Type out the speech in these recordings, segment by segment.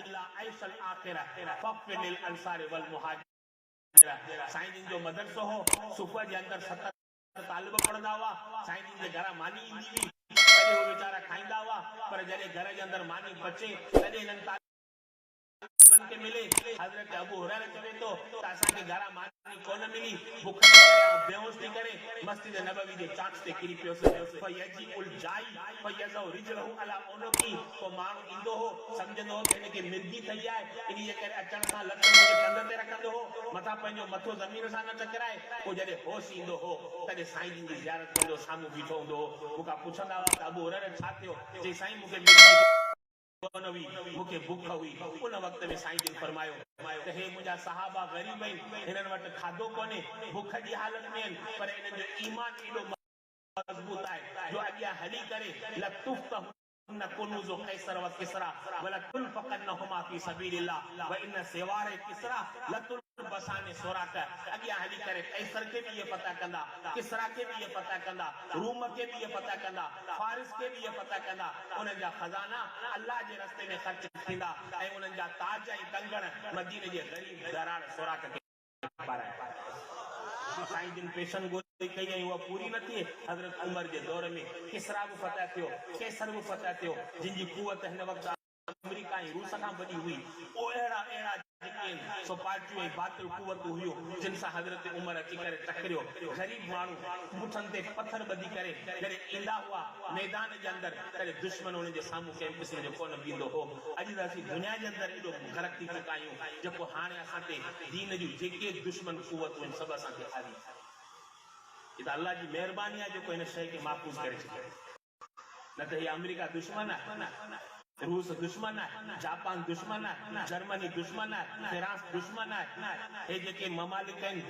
इल्ला आइशल आखिरह फक़्फ़िर लिल अंसार वल मुहाजिर। साईं जिन जो मदरसो हो सुबह जे अंदर 70 तालिब पढ़ंदा हुआ। साईं जिन जे घर मानी ईंदी हुई तॾहिं उहे वीचारा खाईंदा हुआ, पर जॾहिं घर जे अंदर मानी बचे तॾहिं इन्हनि के मिले। हजरत अबू हुरैरा चवे तो असां के घर मानी कोन मिली, भूख में करे बेहोश थी करे मस्जिद नबवी जे चांच ते किरी पियो फयजी उल जाई फयजो रिजलहु अला उनकी। को माण्हू ईंदो हो सम्झंदो हो कि इनके मिर्गी थई आहे, इन जे करे अचण सां लत मुंहिंजे कंध ते रखंदो हो, मथां पंहिंजो मथो ज़मीन सां न टकराए। पोइ जॾहिं होश ईंदो हो तॾहिं साईं जिन जी ज़ियारत कंदो साम्हूं बीठो हूंदो हो। मूंखां पुछंदा हुआ त अबू हुरैरा छा थियो? चई साईं मूंखे मूंखे बुख हुई। उन वक्त में साईं जिन फरमायो त हे मुंहिंजा सहाबा ग़रीब आहिनि, हिननि वटि खाधो कोन्हे, बुख जी हालत में आहिनि, पर हिननि जो ईमान एॾो मज़बूत आहे जो अॻियां हली करे लतुफ़्तहु न कुनूज़ कैसर व किसरा वला तुलफ़क़न्नहुमा फी सबीलिल्लाह व इन सिवारे किसरा लतुल बसाने सोराक। अॻियां हली करे कैसर के भी ये पता कंदा, किसरा के भी ये पता कंदा, रूम के भी ये पता कंदा, फारिस के भी ये पता कंदा। उन्हनि जा खजाना अल्लाह जे रस्ते में ख़र्च थींदा ऐं उन्हनि जा ताज ऐं कंगण मदीने जे ग़रीब दरार सोराक खे पाराए। साईं जिन पेशन गोई कई ऐं उहा पूरी न थी। हज़रत उमर जे दौर में किसरा बि फतह थियो, कैसर बि फतह थियो, जिन जी कुवत हिन वक़्तु अमेरिका ऐं रूस खां वॾी हुई। अहिड़ा जेके सो पार्टियूं ऐं बातिल कुवतूं हुयूं जिन सां हज़रत उमर अची करे टकरियो। ग़रीब माण्हू मुठनि ते पत्थर ॿधी करे जॾहिं ईंदा हुआ मैदान जे अंदरि तॾहिं दुश्मन उन्हनि जे साम्हूं कैंपस में कोन बीहंदो हो। अॼु त असीं दुनिया जे अंदरि एॾो ग़लति थी चुका आहियूं जेको हाणे असां ते दीन जूं जेके दुश्मन कुवतूं आहिनि सभु असां ते हावी। ये तो अल्लाह जी मेहरबानी है जो कोई शय के महफूज करे छॾे। न त ये अमेरिका दुश्मन है, रूस दुश्मन है, जापान दुश्मन है, जर्मनी दुश्मन है, फ्रांस दुश्मन है। ये जेके ममालिक आहिनि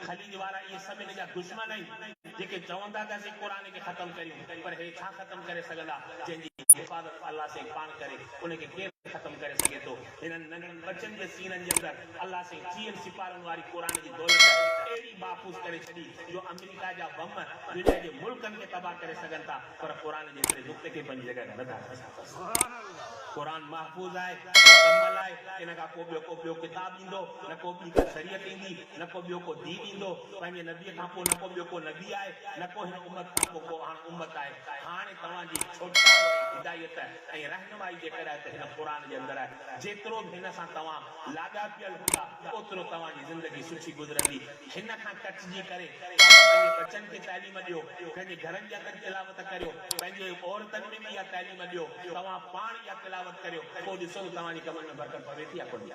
खलीज वारा ये सभु हिन जा दुश्मन आहिनि जेके चवंदा त असीं क़ुरान खे ख़तमु करियूं, पर हे छा ख़तमु करे सघंदा? जंहिंजी हिफ़ाज़त अल्लाह से पाण करे उनखे केरु ख़तमु करे सघे थो? हिननि नंढनि बचनि जे सीननि जे अंदरि अल्लाह से 30 सिपारनि वारी क़ुरान जी दौलत अहिड़ी महफ़ूज़ करे छॾी जो अमेरिका जा बम दुनिया जे मुल्कनि खे तबाह करे सघनि था, पर क़ुरान जे करे नुक़्ते खे पंहिंजी जॻह नथा रखी सघनि। क़ुरान महफूज़ आहे, मुकम्मल आहे। इन खां पोइ ॿियो किताब ईंदो, न को ॿी का शरीयत ईंदी, न को ॿियो को दीन ईंदो। पंहिंजे नबीअ खां पोइ न को ॿियो को नबी आहे, न को हिन उम्मत खां पोइ को हाणे उम्मत आहे। हाणे तव्हांजी छुटकारो ऐं हिदायत ऐं रहनुमाई जे करे त हिन क़ुरान जे अंदरि आहे। जेतिरो बि हिन सां तव्हां लाॻापियल हूंदा ओतिरो तव्हांजी ज़िंदगी सुठी गुज़रंदी। हिन खां कटिजी करे पंहिंजे बचनि खे तालीम ॾियो, पंहिंजे घरनि जे अंदरि तिलावत करियो, पंहिंजे औरतनि में बि इहा तालीम ॾियो, तव्हां पाण इहा तिलावत करियो, पोइ ॾिसो तव्हांजी कमनि में बरकत पवे थी या कोन थी।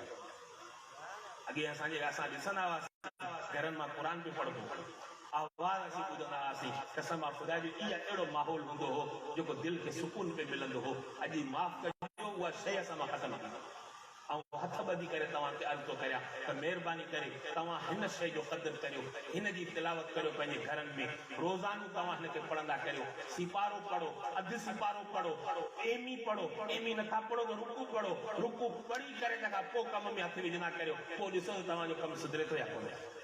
अॻे असां ॾिसंदा हुआसीं घरनि मां क़ुरान बि पढ़ंदो, आवाज़ असीं ॿुधंदा हुआसीं, कसम आहे ख़ुदा जी इहा अहिड़ो माहौल हूंदो हो जेको दिलि खे सुकून पे मिलंदो हो। अॼु माफ़ कजो उहा शइ असां मां ख़तमु थी। ऐं हथ ॿधी करे तव्हांखे अर्ज़ु थो करियां त महिरबानी करे तव्हां हिन शइ जो क़दुरु करियो, हिन जी तिलावत करियो पंहिंजे घरनि में। रोज़ानो तव्हां हिन खे पढ़ंदा करियो। सिपारो पढ़ो, अधु सिपारो पढ़ो, एमी पढ़ो, एमी नथा पढ़ो त रुकू पढ़ो, रुकू पढ़ी करे तंहिंखां पोइ कम में हथ विझंदा करियो, पोइ ॾिसो त तव्हांजो कमु सुधरे थो या कोन्हे।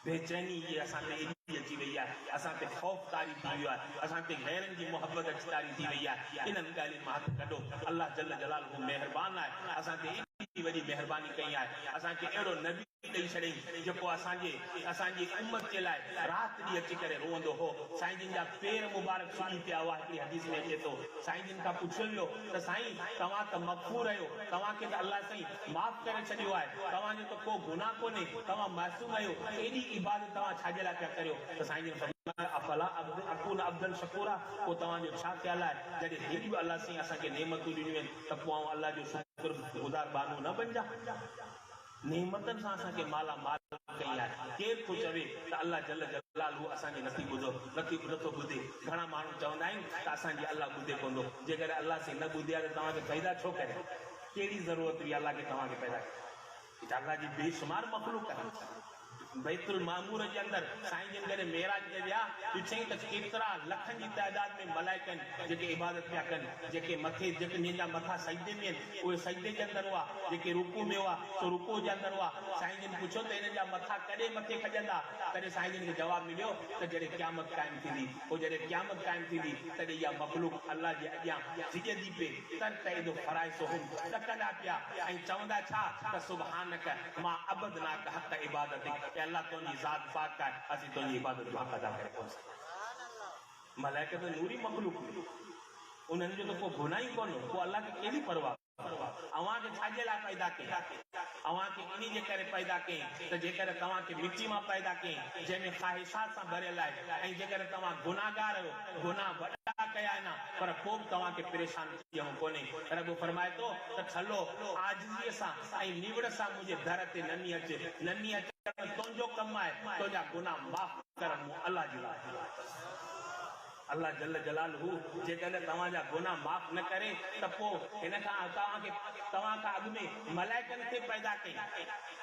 बेचैनी ये असां ते एॾी अची वई आहे, असां ते ख़ौफ़ तारी थी वियो आहे, असां ते गैरनि जी मोहबत तारी थी वई आहे। इन्हनि ॻाल्हियुनि मां हथ कढो। अल्लाह जल जलालहू महिरबान आहे, असां ते एॾी वॾी महिरबानी कई आहे। असांखे अहिड़ो नबी ॾेई छॾियईं जेको असांजी उम्मत जे लाइ राति ॾींहुं अची करे रोअंदो हो। साईं जिन जा पेर मुबारक सुॼी पिया हुआ। हिकिड़ी हदीस में अचे थो, साईं जिन खां पुछियो वियो त साईं तव्हां त मग़फ़ूर आहियो, तव्हांखे त अल्लाह साईं माफ़ करे छॾियो आहे, तव्हांजो त को गुनाह कोन्हे, तव्हां मासूम आहियो, एॾी इबादत तव्हां छाजे लाइ पिया करियो? त साईं जिन फरमायो अफला अकून अब्दन शकूरा, पोइ तव्हांजो छा ख़्यालु आहे जॾहिं हेॾी बि अल्लाह साईं असांखे नेमतूं ॾिनियूं आहिनि त पोइ आउं अल्लाह जो शुक्रगुज़ार बानू न बणिजा? नेमतनि सां असांखे माला माल कई आहे। केरु थो चवे त अल्लाह जल जलालहू असांजी नथो ॿुधे? घणा माण्हू चवंदा आहिनि त असांजी अल्लाह ॿुधे कोन थो। जेकर अल्लाह से न ॿुधे आहे त तव्हांखे पैदा छो करे? कहिड़ी ज़रूरत हुई अल्लाह खे तव्हांखे पैदा करे? अल्लाह जी बेशुमार मख़लूक आहे। बैतुल मामूर के अंदर साईं जिन करे मेराज के विया ॾिठईं त केतिरा लखनि जी तादाद में मलाइकनि जेके इबादत पिया कनि जेके मथे जेके जंहिंजा मथा सजदे में आहिनि उहे सजदे जे अंदर हुआ जेके रुकू में हुआ सो रुकू जे अंदर हुआ साईं जिन पुछो त हिननि जा मथा कॾहिं मथे खॼंदा तॾहिं साईं जिन खे जवाबु मिलियो त जॾहिं क़यामत क़ाइमु थींदी पोइ जॾहिं क़यामत क़ाइमु थींदी तॾहिं इहा मख़लूक अल्लाह जे अॻियां झिॼंदी पे तर त एॾो फराइसो हुम ॾकंदा पिया ऐं चवंदा छा त सुभानक मां अबदनाक हक़ इबादत अल्लाह तुंहिंजी ज़ात पाक आहे असीं तुंहिंजी इबादत जो हक़ अदा करे कोन सघूं मलाइक त नूरी मख़लूक उन्हनि जो त को गुनाह ई कोन को अल्लाह खे कहिड़ी परवाह अव्हांखे छाजे लाइ पैदा कयईं अव्हांखे इन जे करे पैदा कयईं त जेकर तव्हांखे मिटी मां पैदा कयईं जंहिंमें ख़्वाहिशात सां भरियल आहे ऐं जेकर तव्हां गुनाहगार आहियो गुनाह वॾा कया आहिनि पर पोइ बि तव्हांखे परेशान थियणो कोन्हे रब फरमाए थो त हलो आजिज़ीअ सां ऐं निवड़ सां मुंहिंजे दर ते ननी अचण तुंहिंजो कमु आहे तुंहिंजा गुनाह माफ़ करण मूं अल्लाह जी अल्लाह जल जलालहू जेकॾहिं तव्हांजा गुनाह माफ़ न करे त पोइ हिन खां तव्हां खां अॻु में मलाइकनि खे पैदा कई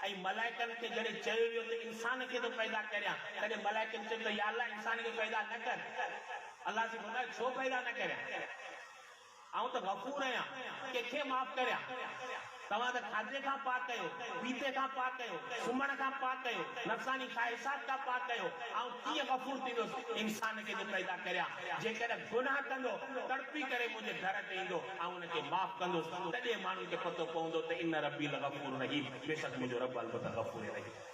ऐं मलाइकनि खे जॾहिं चयो वियो त इंसान खे थो पैदा करियां तॾहिं मलाइकनि चयो त या अल्लाह इंसान खे पैदा न कर अल्लाह से फरमाए छो पैदा न करियां आऊं त गफ़ूर आहियां कंहिंखे माफ़ करियां तव्हां त खाधे खां पाक कयो पीते खां पाक कयो सुम्हण खां पाक कयो नफ़सानी ख़्वाहिशात खां पाक कयो ऐं कीअं गफ़ूर थींदो इंसान खे पैदा करियां जेकर गुनाह कंदो तड़पी करे मुंहिंजे घर ते ईंदो ऐं उनखे माफ़ कंदुसि तॾहिं माण्हुनि खे पतो पवंदो त इन रबी गफ़ूर रहीम बेशक मुंहिंजो रब अलबत्ता गफ़ूर रहीम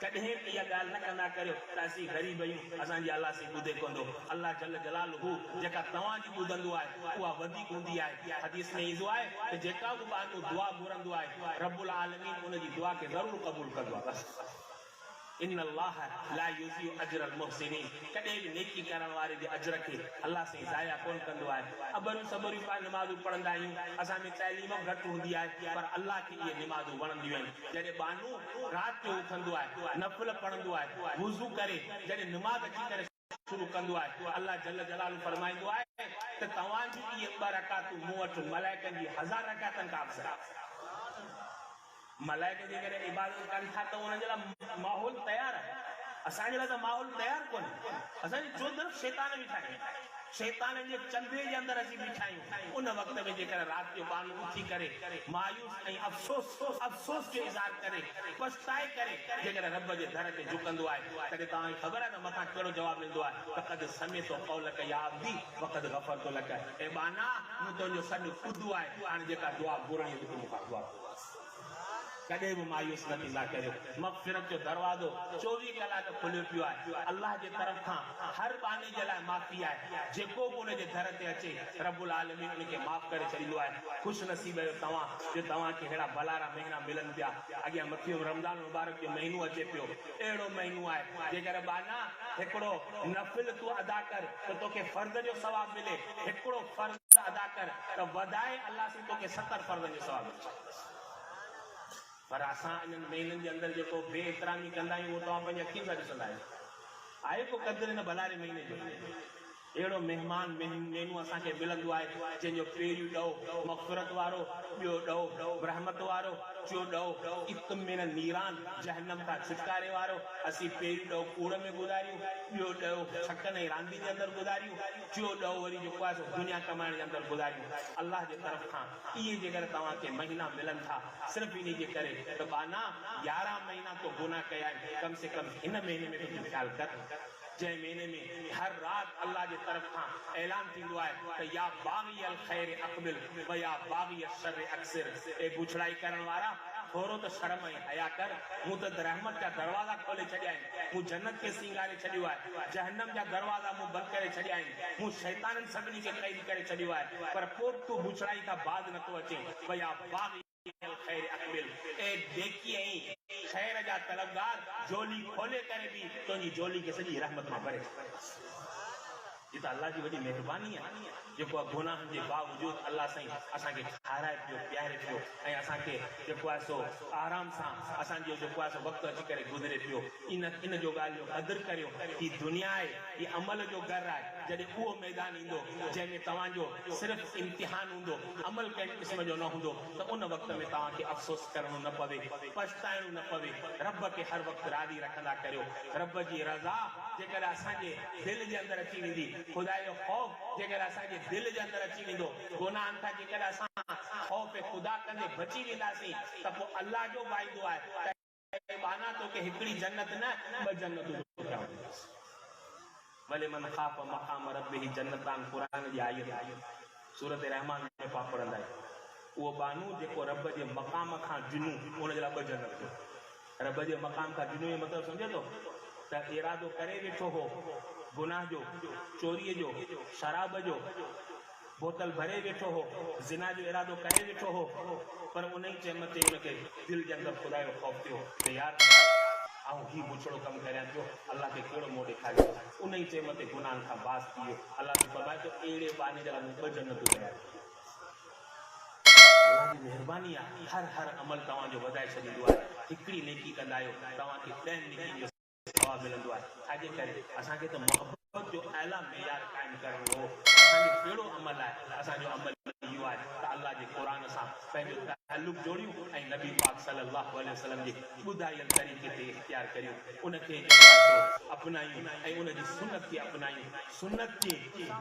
कॾहिं इहा ॻाल्हि न कंदा करियो त असीं ग़रीब आहियूं असांजी अल्लाह से ॿुधे कोन्हो अल्लाह जल जलालहू जेका तव्हांजी ॿुधंदो आहे उहा वधीक हूंदी आहे हदीस में ईंदो आहे त जेका बि माण्हू दुआ घुरंदो आहे रब्बुल आलमीन उनजी दुआ खे ज़रूरु क़बूल कंदो आहे इन अल्लाह ला युज़िउ अजरल मुहसिनीन कॾहिं बि नेकी करण वारे जे अजर खे अल्लाह से ज़ाया कोन कंदो आहे अबरूं सबरूं पाण नमाज़ूं पढ़ंदा आहियूं असां में तइलीम घटि हूंदी आहे पर अल्लाह खे इहे नमाज़ूं वणंदियूं आहिनि जॾहिं बानू राति जो उथंदो आहे नफ़िल पढ़ंदो आहे वुज़ू करे जॾहिं नमाज़ अची करे शुरू कंदो आहे अल्लाह जल जलालहू फरमाईंदो आहे त तव्हांजी इहे 2 रकातूं मूं वटि मलाइकनि जी 1000 रकातनि खां अफ़ज़ल मलाइक जे करे इबादत कनि था त उन्हनि जे लाइ माहौल तयारु आहे असांजे लाइ त माहौल तयारु कोन्हे असांजी चोधर शैतान बीठा आहिनि शैतान जे चंदे जे अंदरि असीं बीठा आहियूं उन वक़्त में जेकर राति जो बानू उथी करे मायूस ऐं अफ़सोस जो इज़हार करे पछताए करे जेकर रब जे दर ते झुकंदो आहे तॾहिं तव्हांखे ख़बर आहे त मथां कहिड़ो जवाबु मिलंदो आहे त क़द समेतो क़ौलक या अब्दी वक़द गफ़रतु लक ऐं बाना मूं तुंहिंजो सॾु ॿुधो आहे हाणे जेका दुआ घुरणी आहे तूं मूंखां दुआ कॾहिं बि मायूस न थींदा करियो मग़फ़िरत जो दरवाज़ो 24 कलाक खुलियो पियो आहे अल्लाह जे तरफ़ खां हर बाने जे लाइ माफ़ी आहे जेको बि उनजे दर ते अचे रब्बुल आलमीन उनखे माफ़ करे छॾींदो आहे ख़ुशि नसीब आहियो तव्हां जो तव्हांखे अहिड़ा भलारा महीना मिलनि पिया अॻियां मथियो रमज़ान मुबारक जो महीनो अचे पियो अहिड़ो महीनो आहे जेकर बाना हिकिड़ो नफ़िल तूं अदा कर त तोखे फ़र्ज़ जो सवाबु मिले हिकिड़ो फ़र्ज़ अदा कर त वधाए अल्लाह से तोखे 70 फ़र्ज़नि जो सवाबु मिले पर असां इन्हनि महीननि जे अंदरि जेको बेएतिरामी कंदा आहियूं उहो तव्हां पंहिंजी अखियुनि सां ॾिसंदा आहियो आहे को क़दुरु हिन भलारे महीने जो अहिड़ो महिमान मेनू असांखे मिलंदो आहे जंहिंजो पहिरियों ॾोह मग़फ़िरत वारो ॿियो ॾोह रहमत वारो टियों ॾोह इत्मिनान नीरान जहन्नम खां छुटकारे वारो असीं पहिरियों ॾोह कूड़ में गुज़ारियूं ॿियो ॾोह छकनि ऐं रांदी जे अंदरि गुज़ारियूं टियों ॾोह वरी जेको आहे सो दुनिया कमाइण जे अंदरि गुज़ारियूं अल्लाह जे तरफ़ खां इहे जेकर तव्हांखे महीना मिलनि था सिर्फ़ु इन जे करे त बाना 11 महीना तो गुनाह कया आहिनि कम से कम हिन महीने में तूं ख़्यालु कर जंहिं महीने में हर राति अल्लाह जे तरफ़ खां ऐलान थींदो आहे त या बाग़ी अल ख़ैर अक़बिल व या बाग़ी अल शर अक्सिर ए बुछड़ाई करण वारा थोरो त शर्म ऐं हया कर मूं त रहमत जा दरवाज़ा खोले छॾिया आहिनि मूं जन्नत खे सिंगारे छॾियो आहे जहन्नम जा दरवाज़ा मूं बंदि करे छॾिया आहिनि मूं शैताननि सभिनी खे क़ैद करे छॾियो आहे पर पोइ तूं बुछड़ाई खां बाज़ नथो अचे व या बाग़ी खैर अक़बिल ए देखी ऐं खैर जा तलबगार जोली खोले करे भी तुंहिंजी जोली खे सॼी रहमत मां भरे ये तो अल्लाह की वॾी महिरबानी आहे जेको गुनाहन जे बावजूद अल्लाह साईं असांखे खाराए पियो प्यारे पियो ऐं असांखे जेको आहे सो आराम सां असांजो जेको आहे सो वक़्तु अची करे गुज़रे पियो इन जो ॻाल्हि जो क़दुरु करियो ही दुनिया आहे ही अमल जो घरु आहे जॾहिं उहो मैदान ईंदो जंहिंमें तव्हांजो सिर्फ़ु इम्तिहान हूंदो अमल कंहिं क़िस्म जो न हूंदो त उन वक़्त में तव्हांखे अफ़सोस करणो न पवे पछताइणो न पवे रब खे हर वक़्तु राज़ी रखंदा करियो रब जी रज़ा जेकर असांजे दिलि जे अंदरि अची वेंदी ख़ुदा जो ख़ौफ़ जेकर असांजे दिलि जे अंदरि अची वेंदो गुनाहनि खां जेकर असां ख़ौफ़ ख़ुदा कंदे बची वेंदासीं त पोइ अल्लाह जो वाइदो आहे बाना तोखे हिकिड़ी जन्नत न ॿ जन्नतूं भले मन ख़ाफ़ मक़ाम रब्बिही जन्नतान क़ुरान जी आयत सूरत रहमान में पाण पढ़ंदा आहियूं उहो बानू जेको रब जे मक़ाम खां जुनू उन जे लाइ ॿ जन्नत रब जे मक़ाम खां जुनू जो मतिलबु सम्झे थो त इरादो करे वेठो हो गुनाह जो चोरीअ जो शराब जो बोतल भरे वेठो हो ज़िना जो इरादो करे वेठो हो पर उन ई चए मथे उनखे दिलि जे अंदरि ख़ुदा जो ख़ौफ़ थियो त यार ऐं ही बुछड़ो कमु करियां पियो अल्लाह खे कहिड़ो मोह ॾेखारियो उन ई चए मथे गुनाहनि खां बास थी वियो अल्लाह खे फरमाए थो अहिड़े बाने जे लाइ ॿ जन्नतूं तयार अल्लाह जी महिरबानी आहे हर अमल तव्हांजो वधाए छॾींदो आहे हिकिड़ी नेकी कंदा आहियो तव्हांखे 10 नेकियुनि जो सवाबु मिलंदो आहे छाजे करे असांखे त मोहबत जो आला मेयार क़ाइमु करणो हो असांजो कहिड़ो अमल आहे असांजो अमल इहो आहे त अल्लाह जे क़ुरान सां पंहिंजो ताल्लुक़ जोड़ियूं ऐं नबी पाक सल्लल्लाहु अलैहि वसल्लम जे ॿुधायल तरीक़े ते इख्तियार करियूं उनखे अपनायूं ऐं उनजी सुन्नत खे अपनायूं सुन्नत जे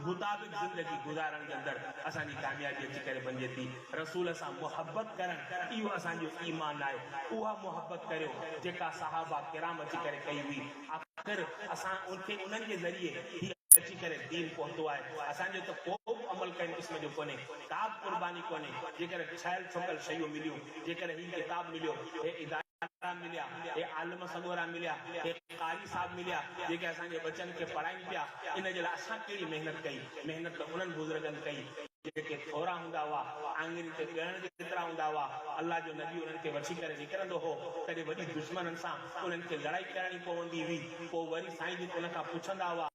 मुताबिक़ ज़िंदगी गुज़ारण जे अंदरि असांजी कामयाबी अची करे वञे थी रसूल सां मुहबत करणु इहो असांजो ईमान आहे उहा मुहबत करियो जेका सहाबा किराम अची करे कई हुई आख़िर असां उन्हनि जे ज़रिए अची करे दीन पहुतो आहे असांजो त को अमल कंहिं क़िस्म जो कोन्हे का बि क़ुर्बानी कोन्हे जेकर छायल छुकल शयूं मिलियूं जेकर ही किताब मिलियो हे इदारा मिलिया हे आलम सगोरा मिलिया हे कारी साहब मिलिया जेके असांजे बच्चनि खे पढ़ाइनि पिया इन जे लाइ असां कहिड़ी महिनत कई महिनत त उन्हनि बुज़ुर्गनि कई जेके थोरा हूंदा हुआ आंगुरी ते ॻणण जेतिरा हूंदा हुआ अल्लाह जो नबी उन्हनि खे वठी करे निकिरंदो हो कॾहिं वॾी दुश्मननि सां उन्हनि खे लड़ाई करणी पवंदी हुई पोइ वरी साईं जिन उन खां पुछंदा हुआ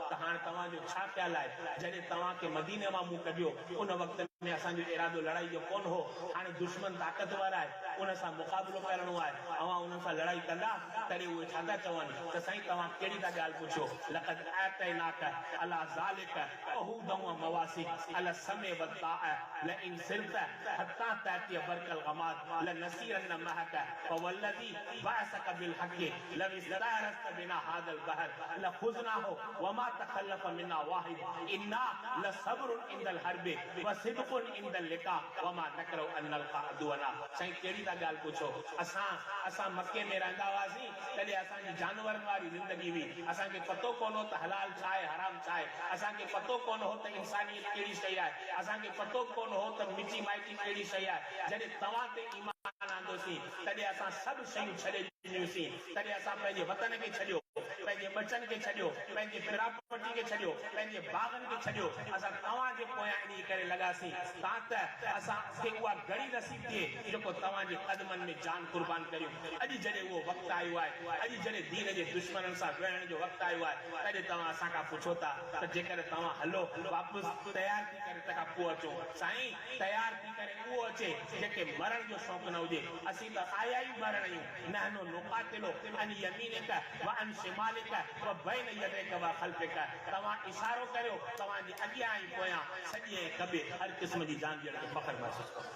त हाणे तव्हांजो छा ख़्यालु आहे जॾहिं तव्हांखे मदीने मां मूं कढियो उन वक़्त में असांजो इरादो लड़ाई जो कोन हो हाणे दुश्मन ताक़तवर आहे उन सां मुक़ाबिलो करणो आहे अवां उन सां लड़ाई कंदा तॾहिं उहे छा था चवनि त साईं तव्हां कहिड़ी था ॻाल्हि पुछो लक़द आतैनाक अला ज़ालिक अहूदम व मवासिक अला समय वताअ लइन सिरत हत्ता तातिय बरकल गमाद लनसीरन महक फवल्लजी बासक बिल हक लव इस्तारस्त बिना हादल बहर लखुजनाहु वमा तखल्लफ मिना वाहिद इन्ना लसब्रुन इंदल हरब व सिद्कुन इंदल लिका वमा नकरु अनल अदुना साईं कहिड़ी था ॻाल्हि पुछो असां मके में रहंदा हुआसीं तॾहिं असांजी जानवरनि वारी ज़िंदगी हुई असांखे पतो कोन हो त हलाल छा आहे हराम छा आहे असांखे पतो कोन हो त इंसानियत कहिड़ी शइ आहे असांखे पतो कोन हो त मिटी माइटी कहिड़ी शइ आहे जॾहिं तव्हां ते ईमान आंदोसीं तॾहिं असां सभु शयूं छॾे ॾिनियूंसीं तॾहिं असां पंहिंजे वतन खे छॾियो पंहिंजे बचनि खे छॾियो पंहिंजे पिरापटी खे छॾियो पंहिंजे बागनि खे छॾियो असां तव्हांजे पोयां इन करे लॻासीं तां त असांखे उहा घड़ी नसीब थिए जेको तव्हांजे क़दमनि में जान कुर्बान करियूं अॼु जॾहिं उहो वक़्तु आयो आहे अॼु जॾहिं दीन जे दुश्मननि सां विढ़ण जो वक़्तु आयो आहे तॾहिं तव्हां असांखां पुछो था त जेकर तव्हां हलो वापसि तयार थी करे तंहिंखां पोइ अचो साईं तयार थी करे उहो अचे जेके मरण जो शौक़ु न हुजे असीं त आया ई मरण आहियूं नहनो नुकातिलो अन यमीनिक व अन शिमालिक व बैन यदैक व खल्फिक तव्हां इशारो करियो तव्हांजे अॻियां ऐं पोयां सॼे ऐं खॿे हर क़िस्म जी जान ॾियण खे फ़ख्रु महसूसु करो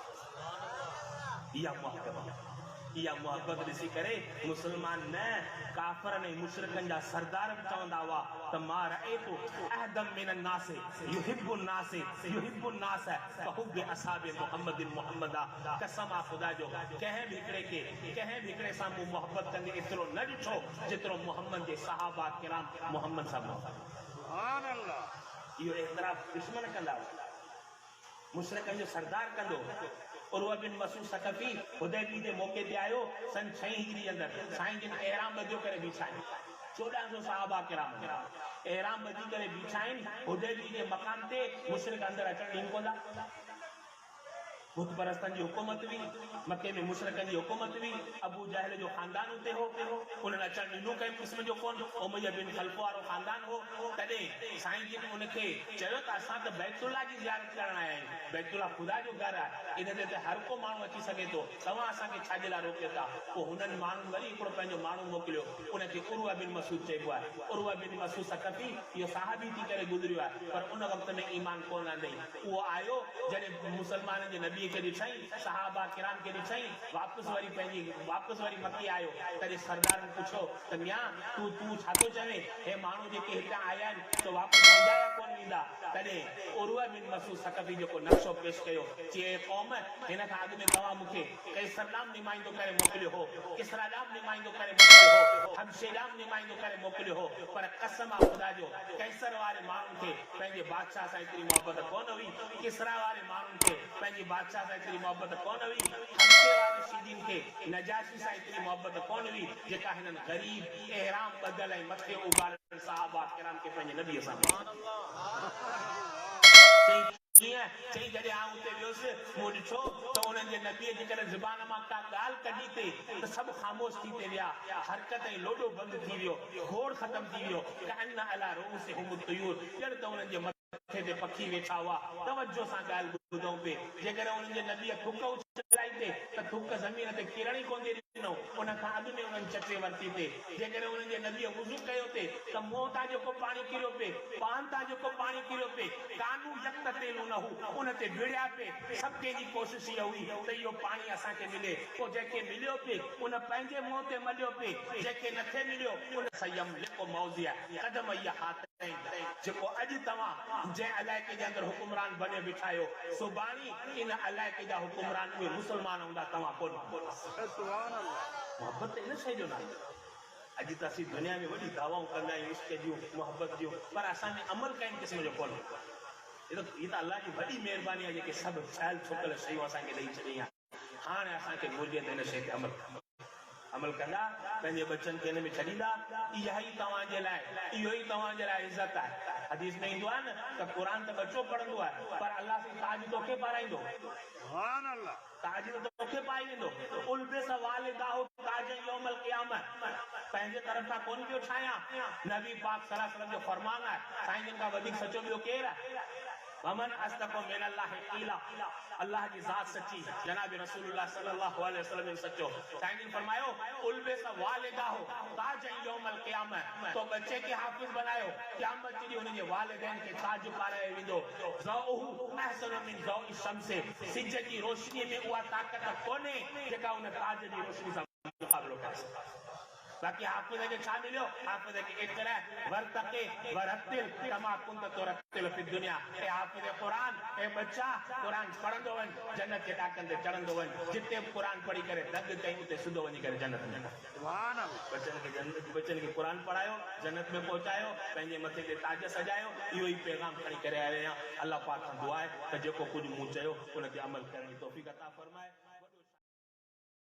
इहा मुहबत ॾिसी करे मुस्लमान न काफ़रनि ऐं मुशरिकनि जा सरदार बि चवंदा हुआ त मां रअयतु अहदम मिनन नास युहिब्बुन नास कहुब्बि असहाबे मुहम्मदा कसम आहे ख़ुदा जो कंहिं बि हिकिड़े सां मूं मुहबत कंदे एतिरो न ॾिठो जेतिरो मुहम्मद जे सहाबा किराम मुहम्मद सां सुभान अल्लाह इहो एतिराफ़ दुश्मन कंदा हुआ मुशरिकनि जो सरदार कंदो उर्वा बिन मसूद सकफी हुदैबी जे मौके ते आयो सन 6 हिजरी अंदर साईं जिन एहराम बदियो करे बीठा आहिनि 1400 सहाबा किराम एहराम बदी करे बीठा आहिनि हुदैबी जे मकाम ते मुशरिक अंदर अचण ॾींहुं कोन बुत परस्तन जी हुकूमत हुई, मक्के में मुशरकन जी हुकूमत हुई, अबू जहल जो खानदान उते हो, उन्हनि अचण ॾिनो कंहिं क़िस्म जो कोन, उमैया बिन खल्फ वारो खानदान हो। तॾहिं साईं जिन उनखे चयो त असां त बैतुल्लाह जी ज़ियारत करण आया आहियूं, बैतुल्लाह ख़ुदा जो घर आहे, इन ते हर को माण्हू अची सघे थो, तव्हां असांखे छाजे लाइ रोकियो था? पोइ हुननि माण्हुनि वरी हिकिड़ो पंहिंजो माण्हू मोकिलियो, उनखे उर्वा बिन मसूद चइबो आहे। उर्वा बिन मसूद सकफ़ी इहो साहबी थी करे गुज़रियो आहे, पर उन वक़्त में ईमान कोन आंदई। उहो आयो जॾहिं मुसलमाननि जे नबी खे ॾिठई, सहाबा किराम खे ॾिठई, वापसि वरी मकी आयो, तॾहिं सरदारनि पुछो त मियां तूं छा थो चवे, हे माण्हू जेके हितां आया आहिनि त वापसि वेंदा या कोन वेंदा? तॾहिं उर्वा बिन मसूद सकफ़ी जेको नक्शो पेश कयो, चए क़ौम हिन खां अॻु में तव्हां मूंखे कैसर नाम निमाइंदो करे मोकिलियो हो, किसरा नाम निमाइंदो करे मोकिलियो हो, हबशे नाम निमाइंदो करे मोकिलियो हो, पर कसम आहे ख़ुदा जो कैसर वारे माण्हुनि खे पंहिंजे बादशाह सां एतिरी मोहबत कोन हुई, किसरा वारे माण्हुनि खे पंहिंजी बादशाह सां एतिरी मोहबत कोन हुई, हबशे वारे शीदीन खे नजाशी सां एतिरी मोहबत कोन हुई जेका हिननि ग़रीब एहराम बदल ऐं मथे उबारल सहाबा किराम खे पंहिंजे नबीअ सां चई जॾहिं आउं उते वियुसि, मूं ॾिठो त उन्हनि जे नबीअ जे करे ज़ुबान मां का ॻाल्हि कढी थे त सभु ख़ामोश थी ते विया, हरकत ऐं लोॾो बंदि थी वियो, घोड़ ख़तम थी वियो, कअन्न अला रुऊसिहिम तुयूर, ॼण त उन्हनि जे मथे ते पखी वेठा हुआ। तवजो सां ॻाल्हि ॿुधऊं पिए, जेकॾहिं उन्हनि जे नबीअ थुक उछलाई थे त थुक ज़मीन ते किरण ई कोन थी ॾिनो, उन खां अॻु में उन्हनि चटे वरिती थे। जेकॾहिं उन्हनि जे नबीअ वुज़ू कयो थे त मुंहं तां जेको पाणी किरियो पिए, पान तां जेको पाणी किरियो पिए, कानू यक्त तेलू न हू, उन ते विड़िया पिए, सभु कंहिंजी कोशिश इहा हुई त इहो पाणी असांखे मिले। पोइ जंहिंखे मिलियो पिए उन पंहिंजे मुंहं ते मलियो पिए, जंहिंखे नथे मिलियो उन संयम लिको मौज़िया कदम इहा हाथ जेको अॼु तव्हां जंहिं इलाइक़े जे अंदरि हुकुमरान बने बीठा आहियो, सुभाणे इन इलाइक़े जा हुकुमरान उहे मुस्लमान हूंदा, तव्हां कोन। मोहबत इन शइ जो नालो। अॼु त असीं दुनिया में वॾी दावाऊं कंदा आहियूं इश्क जूं, मोहबत जूं, पर असां में अमल कंहिं क़िस्म जो कोन। हीअ त अल्लाह जी वॾी महिरबानी आहे जेके सभु ख़्याल छुकल शयूं असांखे ॾेई छॾी आहे। हाणे असांखे घुरिजे त हिन शइ ते अमल कंदा, पंहिंजे बचनि खे हिन में छॾींदा, इहा ई तव्हांजे लाइ, इहो ई तव्हांजे लाइ इज़त आहे। हदीस में ईंदो आहे न त क़ुरान त बचो पढ़ंदो आहे, पर अल्लाह सां ताज तोखे पाराईंदो, ताज तोखे पाई वेंदो। उल्बिस वालिदाहु ताज यौमल क़ियामत, पंहिंजे तरफ़ खां कोन पियो ठाहियां, नबी पाक सल्लल्लाहु अलैहि वसल्लम जो फरमान आहे। साईं जिन खां वधीक सचो ॿियो केरु आहे? वमन अस्दक़ु मिनल्लाहि क़ीला, अल्लाह जी ज़ात सची, जनाब रसूलुल्लाह सल्लल्लाहु अलैहि वसल्लम सचो। साईं जिन फरमायो उल्बिस वालिदाहु ताज यौमल क़ियामत, तो बच्चे के हाफिज बनायो, क़यामत जे ॾींहुं उन जे वालिदैन खे ताज पारायो वेंदो। ज़ौहु अहसनु मिन ज़ौइ शम्स, सिज जी रोशनी में उहा ताक़त कोन्हे जेका उन ताज जी रोशनी सां मुक़ाबिलो करे सघे। बाक़ी हाफिज़ खे छा मिलियो? हाफिज़ खे इक़रा वरतक़ी वरतिल कमा कुंत तुरतिल फी दुनिया। ए हाफिज़ क़ुरान, ए बच्चा क़ुरान पढ़ंदो वञ, जन्नत जे ॾाकनि ते चढ़ंदो वञ। जिते बि क़ुरान पढ़ी करे दग कई उते सिधो वञी करे जन्नत में। बच्चनि खे क़ुरान पढ़ायो, जन्नत में पहुचायो, पंहिंजे मथे ते ताज सजायो, इहो ई पैगाम खणी करे आया आहियां। अल्लाह पाक खां दुआ आहे त जेको कुझु मूं चयो उन ते अमल करण जी तौफ़ीक़ अता फरमाए।